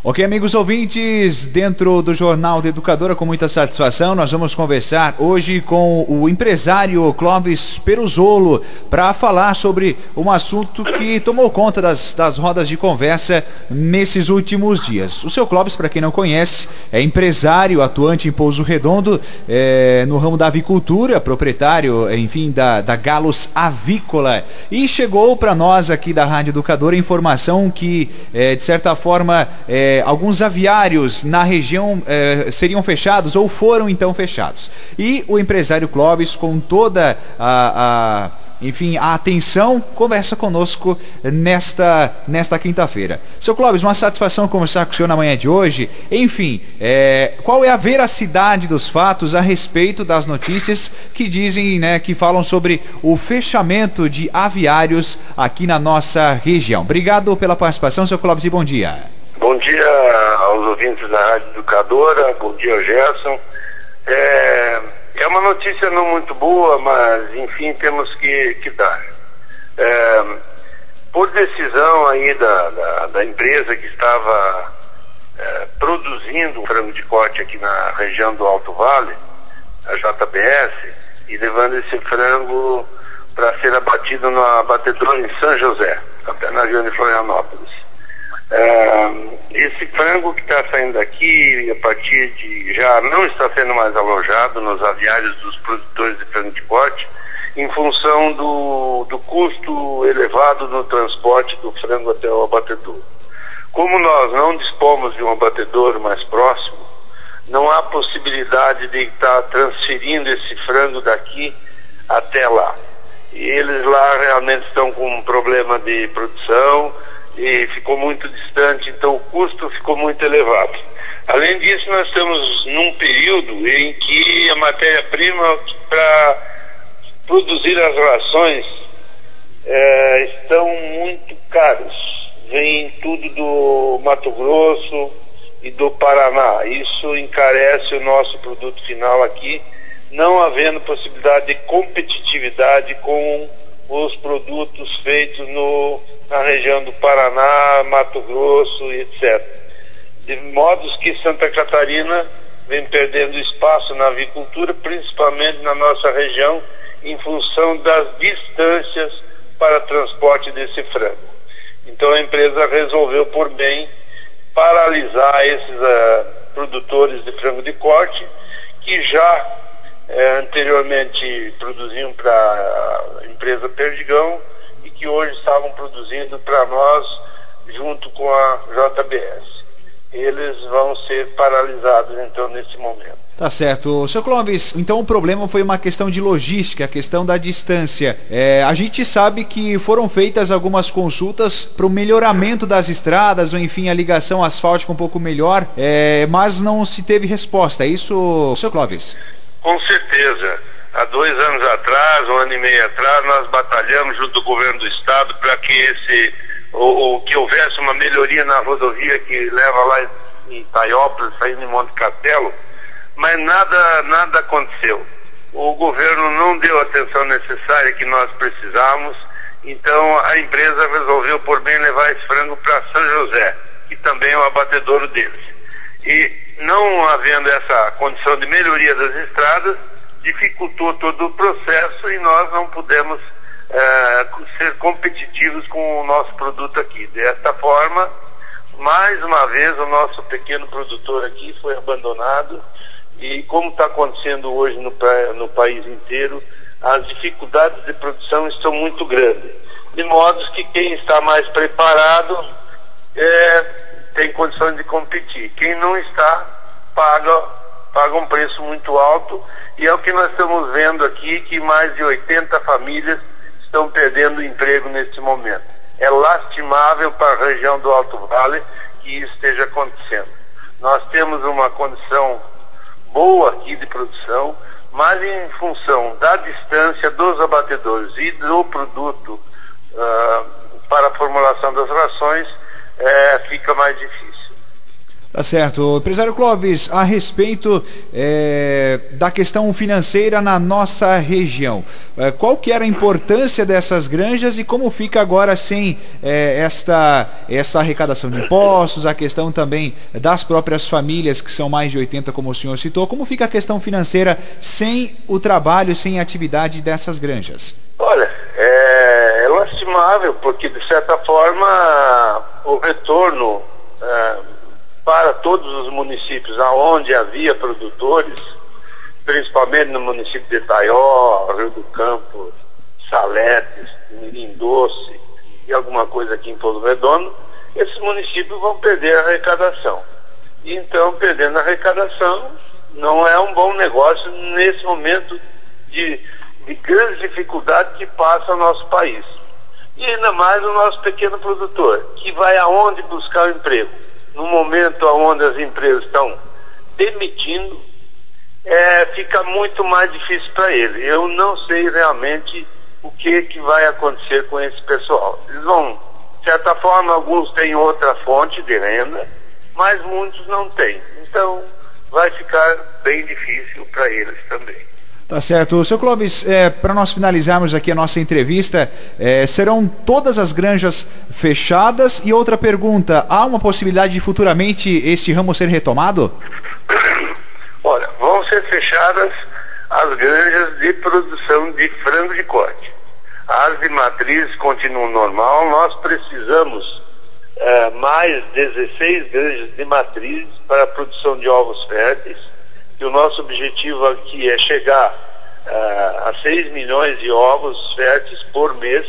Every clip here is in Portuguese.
Ok, amigos ouvintes, dentro do Jornal da Educadora, com muita satisfação, nós vamos conversar hoje com o empresário Clóvis Peruzzolo para falar sobre um assunto que tomou conta das rodas de conversa nesses últimos dias. O seu Clóvis, para quem não conhece, é empresário atuante em Pouso Redondo, no ramo da avicultura, proprietário, enfim, da Galos Avícola, e chegou para nós aqui da Rádio Educadora informação que, de certa forma, alguns aviários na região seriam fechados ou foram então fechados. E o empresário Clóvis, com toda a atenção, conversa conosco nesta quinta-feira. Seu Clóvis, uma satisfação conversar com o senhor na manhã de hoje. Enfim, qual é a veracidade dos fatos a respeito das notícias que dizem, que falam sobre o fechamento de aviários aqui na nossa região? Obrigado pela participação, seu Clóvis, e bom dia. Bom dia aos ouvintes da Rádio Educadora, bom dia, Gerson. É uma notícia não muito boa, mas enfim, temos que dar. Por decisão aí da empresa que estava produzindo frango de corte aqui na região do Alto Vale, a JBS, e levando esse frango para ser abatido no abatedor em São José, até na região de Florianópolis. Esse frango que está saindo daqui, a partir de já não está sendo mais alojado nos aviários dos produtores de frango de corte, em função do custo elevado no transporte do frango até o abatedor. Como nós não dispomos de um abatedor mais próximo, não há possibilidade de estar transferindo esse frango daqui até lá. E eles lá realmente estão com um problema de produção e ficou muito distante, então o custo ficou muito elevado. Além disso, nós estamos num período em que a matéria-prima para produzir as rações estão muito caros. Vem tudo do Mato Grosso e do Paraná. Isso encarece o nosso produto final aqui, não havendo possibilidade de competitividade com os produtos feitos na região do Paraná, Mato Grosso e etc. De modos que Santa Catarina vem perdendo espaço na avicultura, principalmente na nossa região, em função das distâncias para transporte desse frango. Então a empresa resolveu por bem paralisar esses produtores de frango de corte que já anteriormente produziam para a empresa Perdigão e que hoje estavam produzindo para nós junto com a JBS. Eles vão ser paralisados então nesse momento. Tá certo. Seu Clóvis, então o problema foi uma questão de logística, a questão da distância. A gente sabe que foram feitas algumas consultas para o melhoramento das estradas, ou enfim, a ligação asfáltica um pouco melhor, mas não se teve resposta. É isso, seu Clóvis? Com certeza. Há 2 anos atrás, 1 ano e meio atrás, nós batalhamos junto do governo do estado para que que houvesse uma melhoria na rodovia que leva lá em Itaiópolis, saindo em Monte Castelo, mas nada aconteceu. O governo não deu a atenção necessária que nós precisávamos, então a empresa resolveu por bem levar esse frango para São José, que também é o abatedouro deles. E não havendo essa condição de melhoria das estradas, dificultou todo o processo e nós não pudemos ser competitivos com o nosso produto aqui. Desta forma, mais uma vez, o nosso pequeno produtor aqui foi abandonado e, como está acontecendo hoje no país inteiro, as dificuldades de produção estão muito grandes, de modo que quem está mais preparado tem condições de competir. Quem não está, paga um preço muito alto, e é o que nós estamos vendo aqui, que mais de 80 famílias estão perdendo emprego neste momento. É lastimável para a região do Alto Vale que isso esteja acontecendo. Nós temos uma condição boa aqui de produção, mas em função da distância dos abatedores e do produto para a formulação das rações, fica mais difícil. Tá certo. Empresário Clóvis, a respeito da questão financeira na nossa região, qual que era a importância dessas granjas e como fica agora sem essa arrecadação de impostos, a questão também das próprias famílias, que são mais de 80, como o senhor citou, como fica a questão financeira sem o trabalho, sem a atividade dessas granjas? Olha, é lastimável, porque de certa forma o retorno para todos os municípios aonde havia produtores, principalmente no município de Itaió, Rio do Campo, Saletes, Mirim Doce e alguma coisa aqui em Pouso Redondo, esses municípios vão perder a arrecadação. E então, perdendo a arrecadação, não é um bom negócio nesse momento de grande dificuldade que passa o nosso país. E ainda mais o nosso pequeno produtor, que vai aonde buscar o emprego. No momento onde as empresas estão demitindo, fica muito mais difícil para ele. Eu não sei realmente o que vai acontecer com esse pessoal. Eles vão, de certa forma, alguns têm outra fonte de renda, mas muitos não têm. Então, vai ficar bem difícil para eles também. Tá certo. Seu Clóvis, para nós finalizarmos aqui a nossa entrevista, serão todas as granjas fechadas? E outra pergunta, há uma possibilidade de futuramente este ramo ser retomado? Olha, vão ser fechadas as granjas de produção de frango de corte. As de matriz continuam normal, nós precisamos mais 16 granjas de matriz para a produção de ovos férteis. E o nosso objetivo aqui é chegar a 6 milhões de ovos férteis por mês.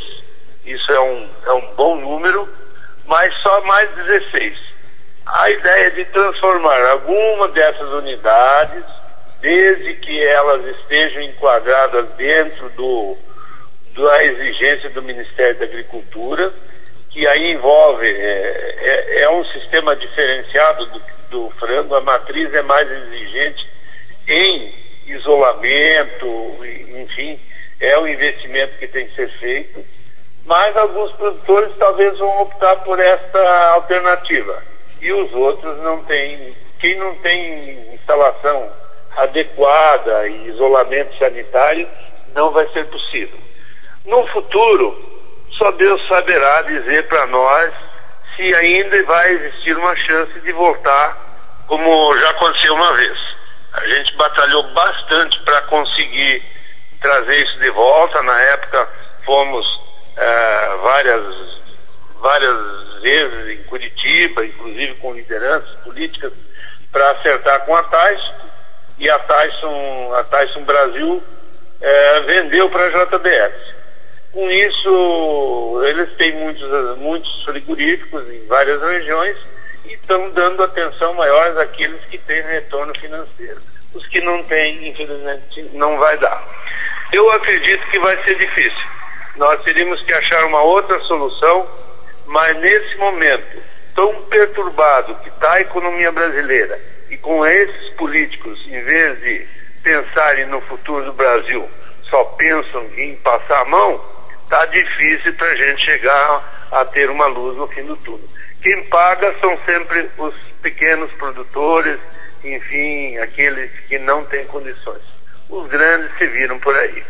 Isso é um bom número, mas só mais 16. A ideia é de transformar alguma dessas unidades, desde que elas estejam enquadradas dentro da exigência do Ministério da Agricultura, que aí envolve, um sistema diferenciado do frango. A matriz é mais exigente em isolamento, enfim, é um investimento que tem que ser feito, mas alguns produtores talvez vão optar por esta alternativa e os outros não têm. Quem não tem instalação adequada e isolamento sanitário, não vai ser possível. No futuro, só Deus saberá dizer para nós se ainda vai existir uma chance de voltar como já aconteceu uma vez. A gente batalhou bastante para conseguir trazer isso de volta. Na época fomos várias vezes em Curitiba, inclusive com lideranças políticas, para acertar com a Tyson, e a Tyson Brasil vendeu para a JBS. Com isso, eles têm muitos frigoríficos em várias regiões e estão dando atenção maior àqueles que têm retorno financeiro. Os que não têm, infelizmente, não vai dar. Eu acredito que vai ser difícil. Nós teríamos que achar uma outra solução, mas nesse momento tão perturbado que está a economia brasileira, e com esses políticos, em vez de pensarem no futuro do Brasil, só pensam em passar a mão, está difícil para a gente chegar a ter uma luz no fim do túnel. Quem paga são sempre os pequenos produtores, enfim, aqueles que não têm condições. Os grandes se viram por aí.